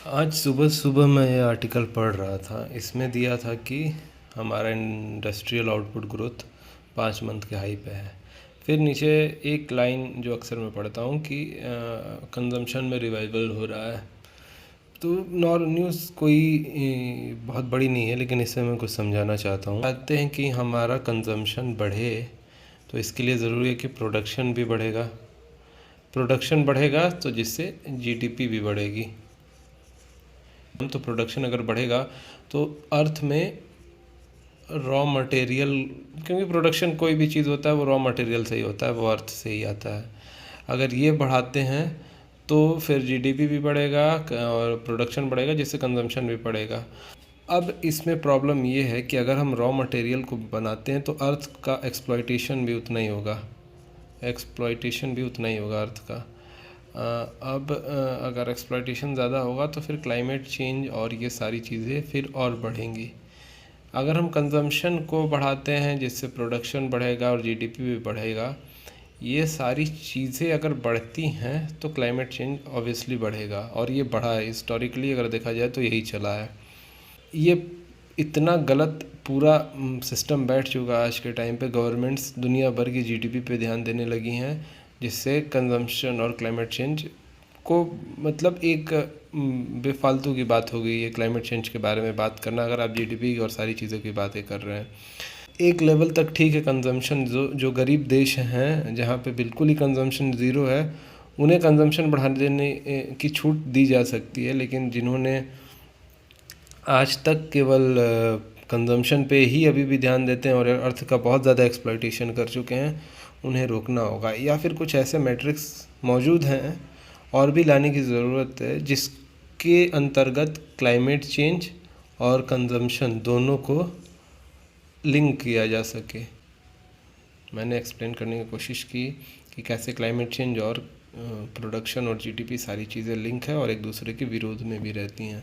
आज सुबह सुबह मैं ये आर्टिकल पढ़ रहा था। इसमें दिया था कि हमारा इंडस्ट्रियल आउटपुट ग्रोथ 5 मंथ के हाई पे है। फिर नीचे एक लाइन जो अक्सर मैं पढ़ता हूँ कि कंजम्पशन में रिवाइवल हो रहा है। तो न्यूज़ कोई बहुत बड़ी नहीं है, लेकिन इससे मैं कुछ समझाना चाहता हूँ। चाहते हैं कि हमारा कंजम्पशन बढ़े, तो इसके लिए ज़रूरी है कि प्रोडक्शन भी बढ़ेगा। प्रोडक्शन बढ़ेगा तो जिससे जीडीपी भी बढ़ेगी। तो प्रोडक्शन अगर बढ़ेगा तो अर्थ में रॉ मटेरियल, क्योंकि प्रोडक्शन कोई भी चीज़ होता है वो रॉ मटेरियल से ही होता है, वो अर्थ से ही आता है। अगर ये बढ़ाते हैं तो फिर जीडीपी भी बढ़ेगा और प्रोडक्शन बढ़ेगा, जिससे कंजम्पशन भी बढ़ेगा। अब इसमें प्रॉब्लम ये है कि अगर हम रॉ मटेरियल को बनाते हैं तो अर्थ का एक्सप्लॉयटेशन भी उतना ही होगा, अर्थ का। अब अगर एक्सप्लॉयटेशन ज़्यादा होगा तो फिर क्लाइमेट चेंज और ये सारी चीज़ें फिर और बढ़ेंगी। अगर हम कंजम्पशन को बढ़ाते हैं जिससे प्रोडक्शन बढ़ेगा और जीडीपी भी बढ़ेगा, ये सारी चीज़ें अगर बढ़ती हैं तो क्लाइमेट चेंज ऑब्वियसली बढ़ेगा। और ये बढ़ा है, हिस्टोरिकली अगर देखा जाए तो यही चला है। ये इतना गलत पूरा सिस्टम बैठ चुका है आज के टाइम पे। गवर्नमेंट्स दुनिया भर की जीडीपी पे ध्यान देने लगी हैं, जिससे कंजम्पशन और क्लाइमेट चेंज को मतलब एक बेफालतू की बात हो गई है क्लाइमेट चेंज के बारे में बात करना, अगर आप जीडीपी और सारी चीज़ों की बातें कर रहे हैं। एक लेवल तक ठीक है कंजम्पशन, जो गरीब देश हैं जहाँ पे बिल्कुल ही कंजम्पशन ज़ीरो है, उन्हें कंजम्पशन बढ़ा देने की छूट दी जा सकती है। लेकिन जिन्होंने आज तक केवल कंजम्पशन पे ही अभी भी ध्यान देते हैं और अर्थ का बहुत ज़्यादा एक्सप्लॉयटेशन कर चुके हैं, उन्हें रोकना होगा। या फिर कुछ ऐसे मैट्रिक्स मौजूद हैं और भी लाने की ज़रूरत है जिसके अंतर्गत क्लाइमेट चेंज और कंजम्पशन दोनों को लिंक किया जा सके। मैंने एक्सप्लेन करने की कोशिश की कि कैसे क्लाइमेट चेंज और प्रोडक्शन और जीडीपी सारी चीज़ें लिंक है और एक दूसरे के विरोध में भी रहती हैं।